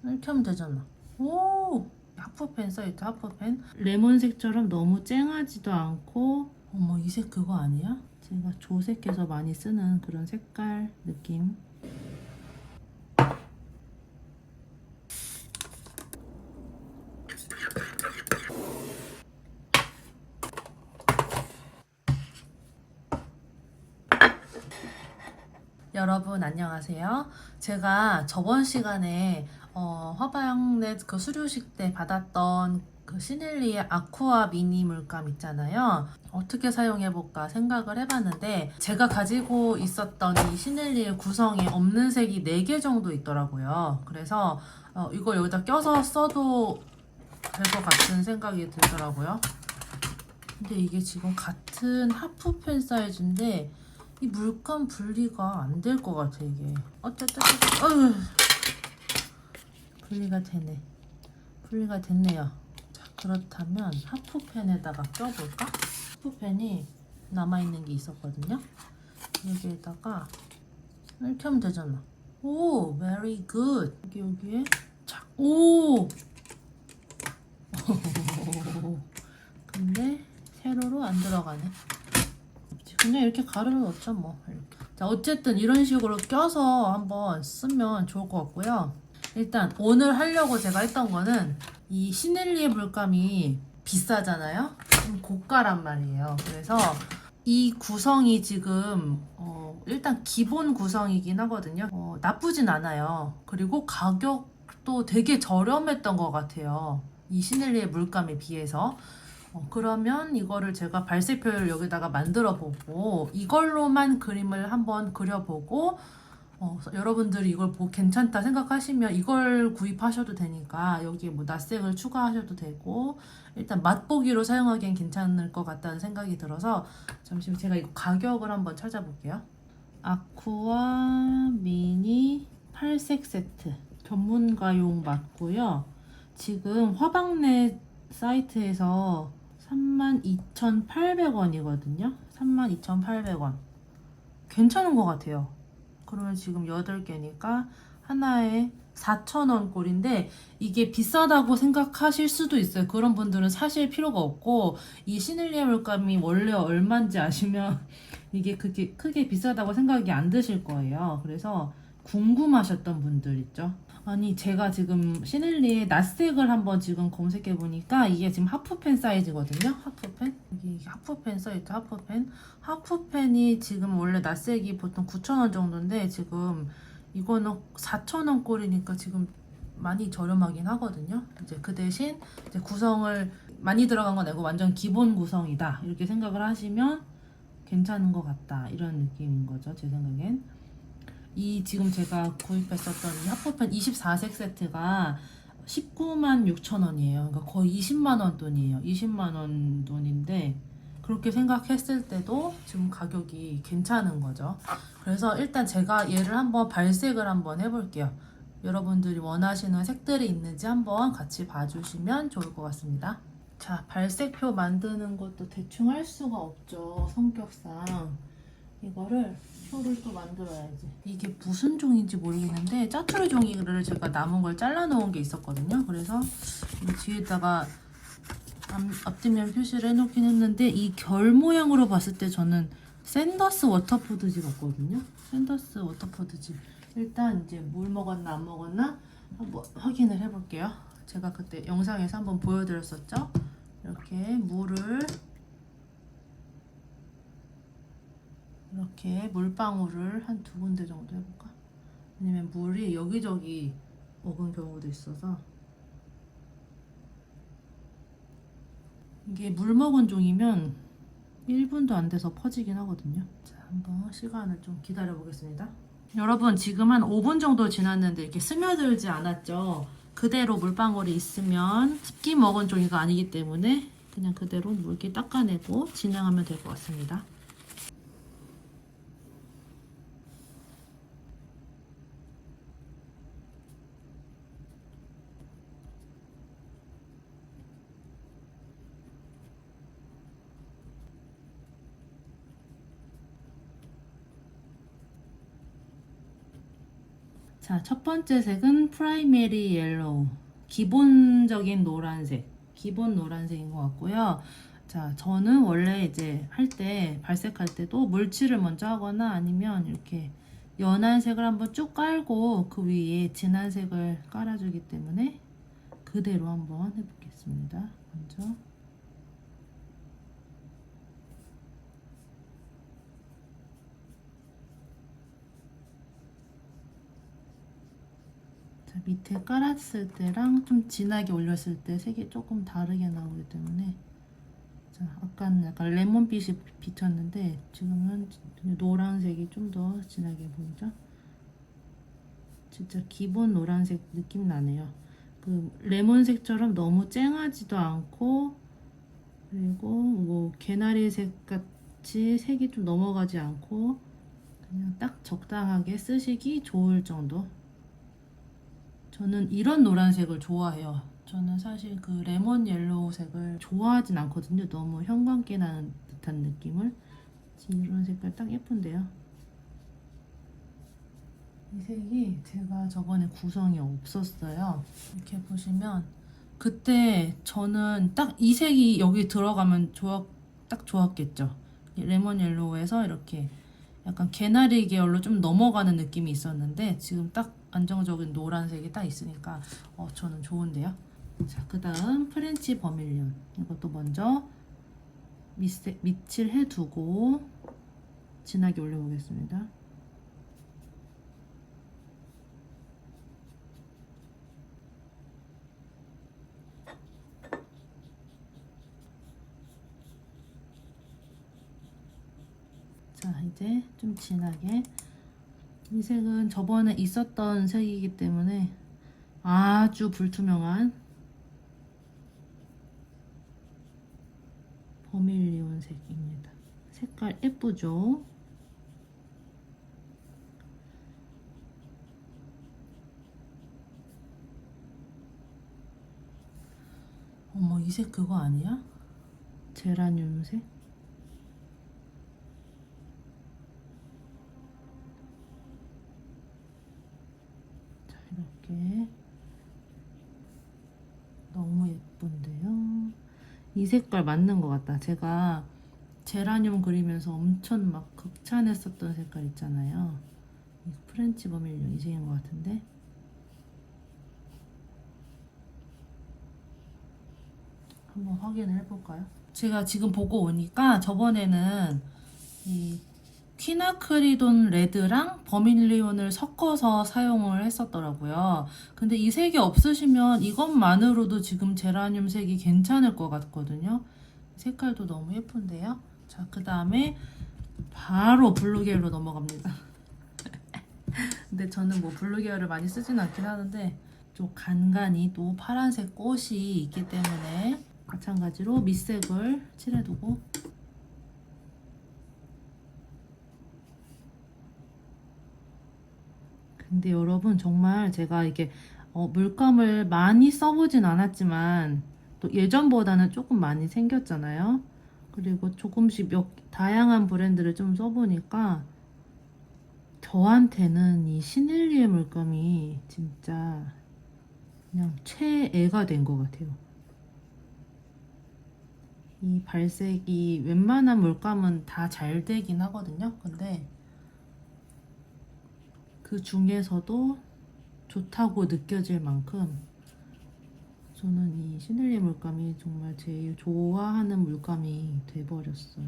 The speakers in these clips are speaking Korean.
이렇게 하면 되잖아. 오! 하프펜 써있다, 하프펜. 레몬색처럼 너무 쨍하지도 않고. 어머, 이 색 그거 아니야? 제가 조색해서 많이 쓰는 그런 색깔 느낌. 여러분 안녕하세요. 제가 저번 시간에 화방넷 그 수료식 때 받았던 그 시넬리의 아쿠아 미니 물감 있잖아요. 어떻게 사용해볼까 생각을 해봤는데 제가 가지고 있었던 이 시넬리의 구성에 없는 색이 4개 정도 있더라고요. 그래서 이걸 여기다 껴서 써도 될 것 같은 생각이 들더라고요. 근데 이게 지금 같은 하프펜 사이즈인데 이 물감 분리가 안 될 것 같아 이게. 어쩌다 분리가 되네. 분리가 됐네요. 자, 그렇다면 하프펜에다가 껴볼까? 하프펜이 남아있는 게 있었거든요. 여기에다가 이렇게 하면 되잖아. 오, very good. 여기에 자, 오. 근데 세로로 안 들어가네. 그냥 이렇게 가르르 넣자 뭐. 이렇게. 자, 어쨌든 이런 식으로 껴서 한번 쓰면 좋을 것 같고요. 일단 오늘 하려고 제가 했던 거는 이 시넬리의 물감이 비싸잖아요. 좀 고가란 말이에요. 그래서 이 구성이 지금 일단 기본 구성이긴 하거든요. 나쁘진 않아요. 그리고 가격도 되게 저렴했던 것 같아요. 이 시넬리의 물감에 비해서. 그러면 이거를 제가 발색표를 여기다가 만들어 보고 이걸로만 그림을 한번 그려보고 여러분들이 이걸 보고 괜찮다 생각하시면 이걸 구입하셔도 되니까 여기에 뭐 낯색을 추가하셔도 되고 일단 맛보기로 사용하기엔 괜찮을 것 같다는 생각이 들어서 잠시만 제가 이거 가격을 한번 찾아볼게요. 아쿠아 미니 8색 세트 전문가용 맞고요. 지금 화방넷 사이트에서 32,800원이거든요. 32,800원. 괜찮은 것 같아요. 그러면 지금 8개니까 하나에 4,000원 꼴인데 이게 비싸다고 생각하실 수도 있어요. 그런 분들은 사실 필요가 없고 이 시넬리아 물감이 원래 얼마인지 아시면 이게 크게 비싸다고 생각이 안 드실 거예요. 그래서 궁금하셨던 분들 있죠. 아니 제가 지금 시넬리의 낯색을 한번 지금 검색해 보니까 이게 지금 하프펜 사이즈거든요. 하프펜 여기 하프펜 써있죠. 하프펜이 지금 원래 낯색이 보통 9,000원 정도인데 지금 이거는 4,000원 꼴이니까 지금 많이 저렴하긴 하거든요. 이제 그 대신 이제 구성을 많이 들어간 건 아니고 완전 기본 구성이다 이렇게 생각을 하시면 괜찮은 것 같다 이런 느낌인 거죠. 제 생각엔. 이 지금 제가 구입했었던 이 하프펜 24색 세트가 19만 6천 원이에요. 그러니까 거의 20만 원 돈이에요. 20만 원 돈인데 그렇게 생각했을 때도 지금 가격이 괜찮은 거죠. 그래서 일단 제가 얘를 한번 발색을 한번 해볼게요. 여러분들이 원하시는 색들이 있는지 한번 같이 봐주시면 좋을 것 같습니다. 자, 발색표 만드는 것도 대충 할 수가 없죠. 성격상. 이거를 표를 또 만들어야지. 이게 무슨 종인지 모르겠는데 짜투리 종이를 제가 남은 걸 잘라 놓은 게 있었거든요. 그래서 이 뒤에다가 앞뒷면 표시를 해놓긴 했는데 이 결 모양으로 봤을 때 저는 샌더스 워터푸드지 같거든요. 샌더스 워터푸드지. 일단 이제 물 먹었나 안 먹었나 한번 확인을 해볼게요. 제가 그때 영상에서 한번 보여드렸었죠. 이렇게 물을 이렇게 물방울을 한 2군데 정도 해볼까? 왜냐면 물이 여기저기 먹은 경우도 있어서 이게 물 먹은 종이면 1분도 안 돼서 퍼지긴 하거든요. 자, 한번 시간을 좀 기다려 보겠습니다. 여러분 지금 한 5분 정도 지났는데 이렇게 스며들지 않았죠? 그대로 물방울이 있으면 습기 먹은 종이가 아니기 때문에 그냥 그대로 물기 닦아내고 진행하면 될 것 같습니다. 자, 첫 번째 색은 프라이머리 옐로우. 기본적인 노란색. 기본 노란색인 것 같고요. 자, 저는 원래 이제 할 때, 발색할 때도 물칠을 먼저 하거나 아니면 이렇게 연한 색을 한번 쭉 깔고 그 위에 진한 색을 깔아주기 때문에 그대로 한번 해보겠습니다. 먼저. 자, 밑에 깔았을 때랑 좀 진하게 올렸을 때 색이 조금 다르게 나오기 때문에 자, 아까는 약간 레몬빛이 비쳤는데 지금은 노란색이 좀 더 진하게 보이죠? 진짜 기본 노란색 느낌 나네요. 그 레몬색처럼 너무 쨍하지도 않고 그리고 뭐 개나리색 같이 색이 좀 넘어가지 않고 그냥 딱 적당하게 쓰시기 좋을 정도. 저는 이런 노란색을 좋아해요. 저는 사실 그 레몬 옐로우 색을 좋아하진 않거든요. 너무 형광기 나는 듯한 느낌을. 이런 색깔 딱 예쁜데요. 이 색이 제가 저번에 구성이 없었어요. 이렇게 보시면 그때 저는 딱 이 색이 여기 들어가면 딱 좋았겠죠. 레몬 옐로우에서 이렇게 약간 개나리 계열로 좀 넘어가는 느낌이 있었는데 지금 딱 안정적인 노란색이 딱 있으니까 저는 좋은데요. 자, 그 다음 프렌치 버밀리온. 이것도 먼저 밑칠 해두고 진하게 올려보겠습니다. 자, 이제 좀 진하게. 이 색은 저번에 있었던 색이기 때문에 아주 불투명한 버밀리온 색입니다. 색깔 예쁘죠? 어머, 이 색 그거 아니야? 제라늄색? 자, 이렇게 너무 예쁜데요? 이 색깔 맞는 것 같다. 제가 제라늄 그리면서 엄청 막 극찬했었던 색깔 있잖아요. 이 프렌치 버밀리온 이 색인 것 같은데 한번 확인을 해볼까요? 제가 지금 보고 오니까 저번에는 이 퀴나크리돈 레드랑 버밀리온을 섞어서 사용을 했었더라고요. 근데 이 색이 없으시면 이것만으로도 지금 제라늄 색이 괜찮을 것 같거든요. 색깔도 너무 예쁜데요. 자, 그 다음에 바로 블루 계열로 넘어갑니다. 근데 저는 뭐 블루 계열을 많이 쓰진 않긴 하는데 좀 간간이 또 파란색 꽃이 있기 때문에 마찬가지로 밑색을 칠해두고 근데 여러분 정말 제가 이게 물감을 많이 써보진 않았지만 또 예전보다는 조금 많이 생겼잖아요. 그리고 조금씩 다양한 브랜드를 좀 써보니까 저한테는 이 시넬리의 물감이 진짜 그냥 최애가 된 것 같아요. 이 발색이 웬만한 물감은 다 잘 되긴 하거든요. 근데 그 중에서도 좋다고 느껴질 만큼 저는 이 시넬리 물감이 정말 제일 좋아하는 물감이 돼버렸어요.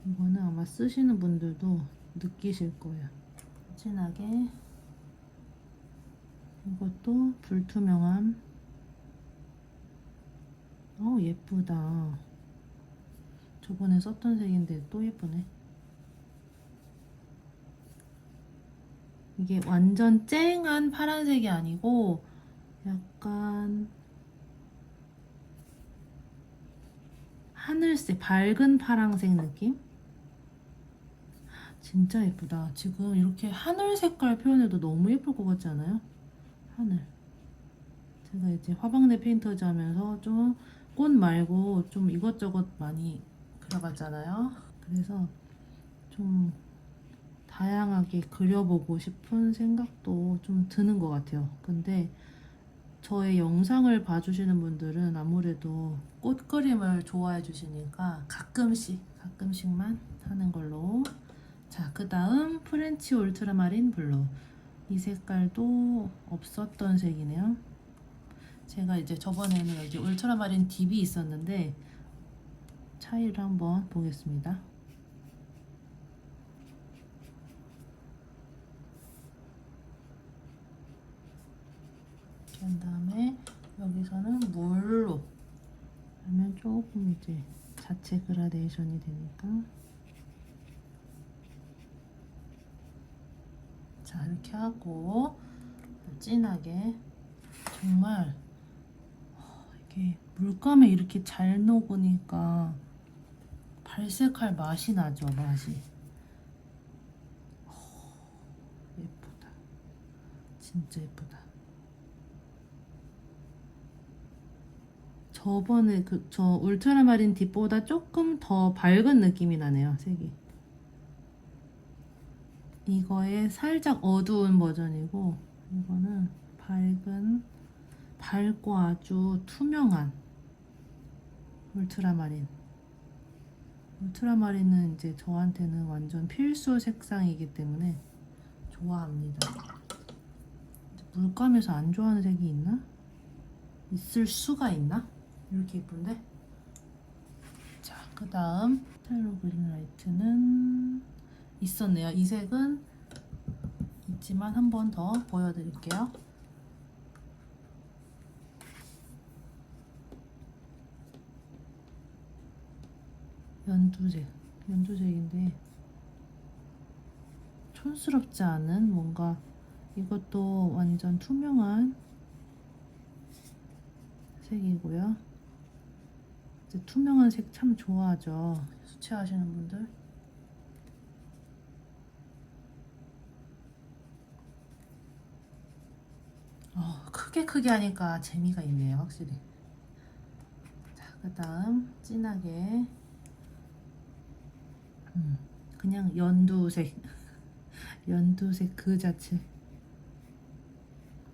이거는 아마 쓰시는 분들도 느끼실 거예요. 진하게 이것도 불투명한 예쁘다. 저번에 썼던 색인데 또 예쁘네. 이게 완전 쨍한 파란색이 아니고 약간 하늘색, 밝은 파란색 느낌? 진짜 예쁘다. 지금 이렇게 하늘 색깔 표현해도 너무 예쁠 것 같지 않아요? 하늘. 제가 이제 화방대 페인터즈 하면서 좀 꽃 말고 좀 이것저것 많이 그려봤잖아요. 그래서 좀 다양하게 그려보고 싶은 생각도 좀 드는 것 같아요. 근데 저의 영상을 봐주시는 분들은 아무래도 꽃 그림을 좋아해 주시니까 가끔씩만 하는 걸로. 자, 그 다음 프렌치 울트라마린 블루. 이 색깔도 없었던 색이네요. 제가 이제 저번에는 여기 울트라마린 딥이 있었는데 차이를 한번 보겠습니다. 그 다음에 여기서는 물로 하면 조금 이제 자체 그라데이션이 되니까. 자, 이렇게 하고 진하게 정말 이게 물감에 이렇게 잘 녹으니까 발색할 맛이 나죠. 맛이 예쁘다. 진짜 예쁘다. 저번에 저 울트라마린 딥보다 조금 더 밝은 느낌이 나네요. 색이. 이거의 살짝 어두운 버전이고, 이거는 밝고 아주 투명한 울트라마린. 울트라마린은 이제 저한테는 완전 필수 색상이기 때문에 좋아합니다. 물감에서 안 좋아하는 색이 있나? 있을 수가 있나? 이렇게 예쁜데? 자, 그 다음 스타일로 그린라이트는 있었네요. 이 색은 있지만 한 번 더 보여드릴게요. 연두색인데 촌스럽지 않은 뭔가, 이것도 완전 투명한 색이고요. 이제 투명한 색 참 좋아하죠. 수채하시는 분들. 크게 하니까 재미가 있네요, 확실히. 자, 그 다음 진하게 그냥 연두색 그 자체.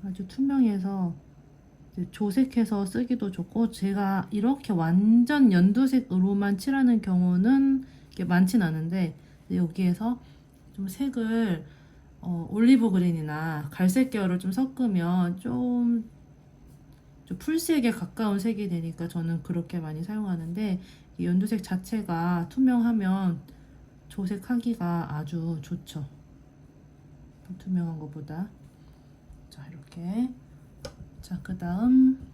아주 투명해서 조색해서 쓰기도 좋고, 제가 이렇게 완전 연두색으로만 칠하는 경우는 많진 않은데, 여기에서 좀 색을 올리브 그린이나 갈색 계열을 좀 섞으면 좀 풀색에 가까운 색이 되니까 저는 그렇게 많이 사용하는데, 이 연두색 자체가 투명하면 조색하기가 아주 좋죠. 투명한 것보다. 자, 이렇게. 자, 그 다음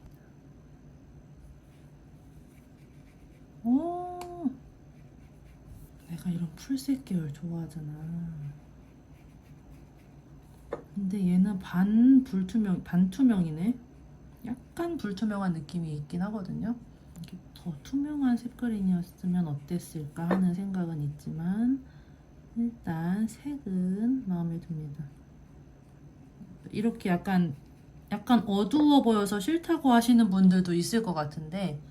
내가 이런 풀색 계열 좋아하잖아. 근데 얘는 반투명이네. 약간 불투명한 느낌이 있긴 하거든요. 이렇게 더 투명한 색그린이었으면 어땠을까 하는 생각은 있지만, 일단 색은 마음에 듭니다. 이렇게 약간 어두워 보여서 싫다고 하시는 분들도 있을 것 같은데,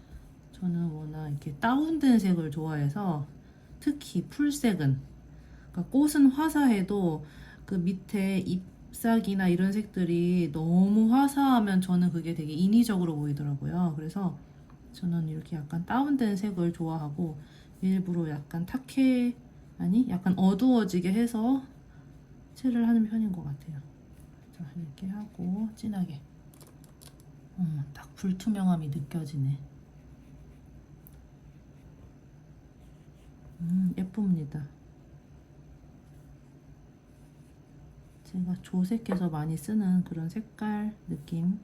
저는 워낙 이렇게 다운된 색을 좋아해서, 특히 풀색은, 그러니까 꽃은 화사해도 그 밑에 잎사귀나 이런 색들이 너무 화사하면 저는 그게 되게 인위적으로 보이더라고요. 그래서 저는 이렇게 약간 다운된 색을 좋아하고, 일부러 약간 약간 어두워지게 해서 칠을 하는 편인 것 같아요. 자, 이렇게 하고 진하게. 딱 불투명함이 느껴지네. 예쁩니다. 제가 조색해서 많이 쓰는 그런 색깔 느낌.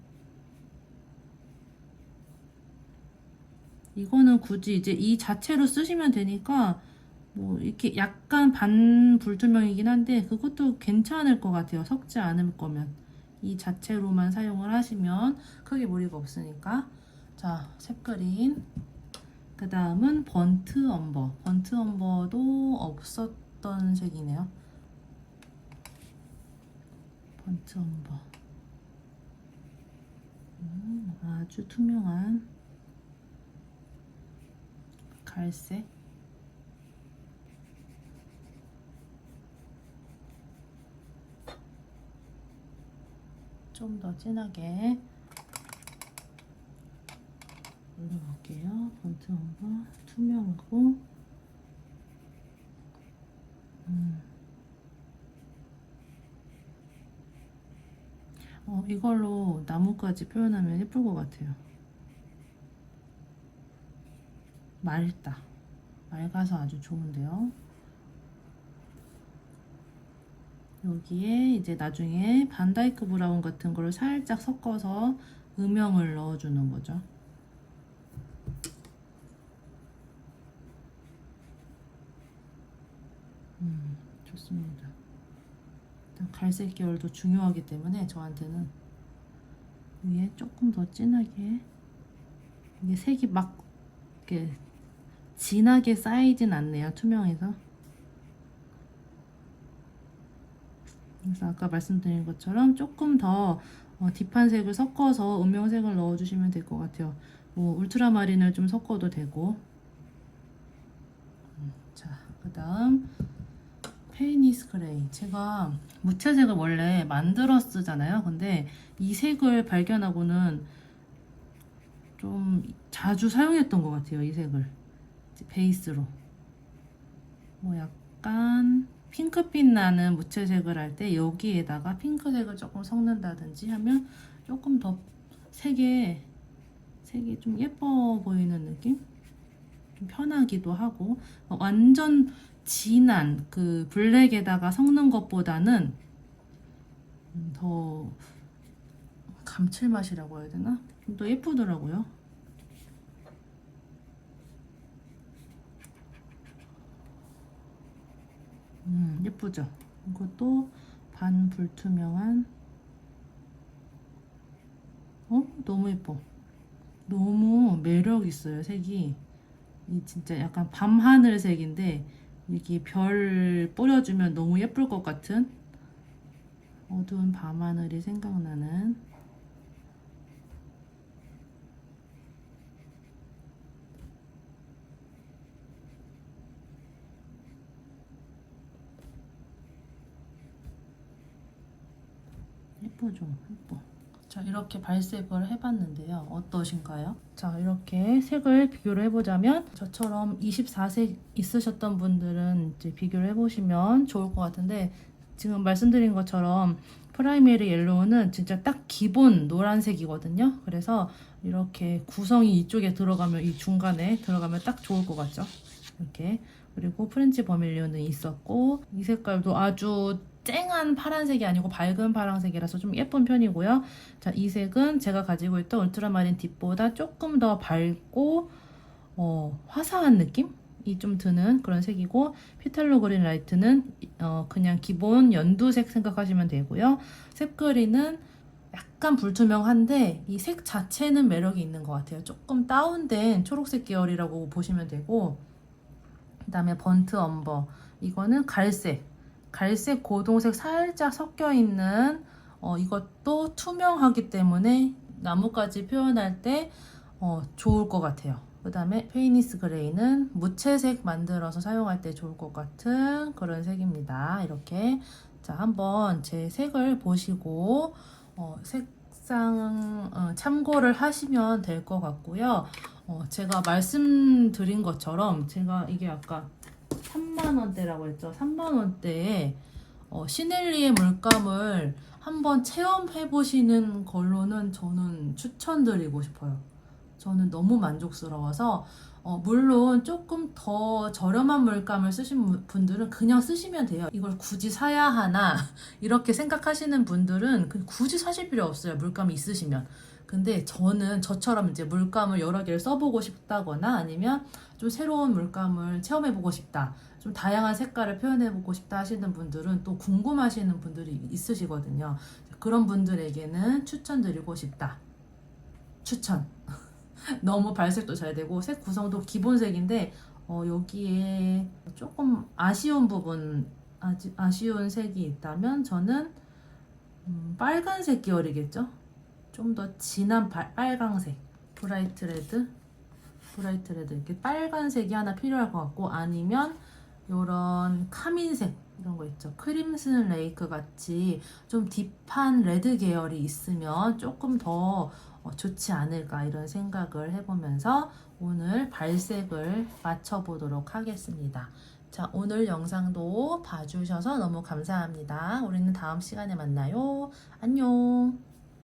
이거는 굳이 이제 이 자체로 쓰시면 되니까, 뭐 이렇게 약간 반불투명이긴 한데 그것도 괜찮을 것 같아요. 섞지 않을 거면 이 자체로만 사용을 하시면 크게 무리가 없으니까. 자, 색그린. 그 다음은 번트 엄버도 없었던 색이네요. 번트 엄버. 아주 투명한 갈색. 좀 더 진하게 올려볼게요. 번트 엄버 투명하고 이걸로 나뭇가지 표현하면 예쁠 것 같아요. 맑다. 맑아서 아주 좋은데요. 여기에 이제 나중에 반다이크 브라운 같은 거를 살짝 섞어서 음영을 넣어주는 거죠. 좋습니다. 일단 갈색 계열도 중요하기 때문에 저한테는 위에 조금 더 진하게, 이게 색이 막 이렇게 진하게 쌓이진 않네요, 투명해서. 그래서 아까 말씀드린 것처럼 조금 더 딥한 색을 섞어서 음영색을 넣어주시면 될 것 같아요. 뭐 울트라마린을 좀 섞어도 되고. 자, 그 다음 페이니스 그레이. 제가 무채색을 원래 만들어 쓰잖아요. 근데 이 색을 발견하고는 좀 자주 사용했던 것 같아요. 이 색을 베이스로 뭐 약간 핑크빛 나는 무채색을 할 때 여기에다가 핑크색을 조금 섞는다든지 하면 조금 더 색이 좀 예뻐 보이는 느낌? 좀 편하기도 하고. 완전 진한 그 블랙에다가 섞는 것보다는 더 감칠맛이라고 해야 되나? 좀 더 예쁘더라고요. 예쁘죠? 이것도 반 불투명한, 너무 예뻐. 너무 매력 있어요, 색이. 이 진짜 약간 밤하늘색인데 이게 별 뿌려주면 너무 예쁠 것 같은 어두운 밤하늘이 생각나는. 예쁘죠? 예뻐. 자, 이렇게 발색을 해봤는데요. 어떠신가요? 자, 이렇게 색을 비교를 해보자면 저처럼 24색 있으셨던 분들은 이제 비교를 해보시면 좋을 것 같은데, 지금 말씀드린 것처럼 프라이머리 옐로우는 진짜 딱 기본 노란색이거든요. 그래서 이렇게 구성이 이쪽에 들어가면, 이 중간에 들어가면 딱 좋을 것 같죠? 이렇게. 그리고 프렌치 버밀리온은 있었고, 이 색깔도 아주 쨍한 파란색이 아니고 밝은 파란색이라서 좀 예쁜 편이고요. 자, 이 색은 제가 가지고 있던 울트라마린 딥보다 조금 더 밝고 화사한 느낌이 좀 드는 그런 색이고, 피탈로 그린 라이트는 그냥 기본 연두색 생각하시면 되고요. 쇳그린은 약간 불투명한데 이 색 자체는 매력이 있는 것 같아요. 조금 다운된 초록색 계열이라고 보시면 되고, 그 다음에 번트 엄버, 이거는 갈색 고동색 살짝 섞여 있는, 이것도 투명하기 때문에 나뭇가지 표현할 때 좋을 것 같아요. 그 다음에 페이니스 그레이는 무채색 만들어서 사용할 때 좋을 것 같은 그런 색입니다. 이렇게. 자, 한번 제 색을 보시고 색상 참고를 하시면 될 것 같고요. 제가 말씀드린 것처럼 제가 이게 아까 3만원대라고 했죠. 3만원대에 시넬리의 물감을 한번 체험해 보시는 걸로는 저는 추천드리고 싶어요. 저는 너무 만족스러워서, 물론 조금 더 저렴한 물감을 쓰신 분들은 그냥 쓰시면 돼요. 이걸 굳이 사야 하나 이렇게 생각하시는 분들은 굳이 사실 필요 없어요. 물감이 있으시면. 근데 저는 저처럼 이제 물감을 여러 개를 써보고 싶다거나 아니면 좀 새로운 물감을 체험해보고 싶다, 좀 다양한 색깔을 표현해보고 싶다 하시는 분들은 또 궁금하시는 분들이 있으시거든요. 그런 분들에게는 추천드리고 싶다. 추천. 너무 발색도 잘 되고 색 구성도 기본색인데 여기에 조금 아쉬운 부분, 아쉬운 색이 있다면 저는 빨간색 계열이겠죠? 좀 더 진한 빨강색, 브라이트 레드 이렇게 빨간색이 하나 필요할 것 같고, 아니면 요런 카민색, 이런 거 있죠. 크림슨 레이크 같이 좀 딥한 레드 계열이 있으면 조금 더 좋지 않을까 이런 생각을 해보면서 오늘 발색을 맞춰보도록 하겠습니다. 자, 오늘 영상도 봐주셔서 너무 감사합니다. 우리는 다음 시간에 만나요. 안녕.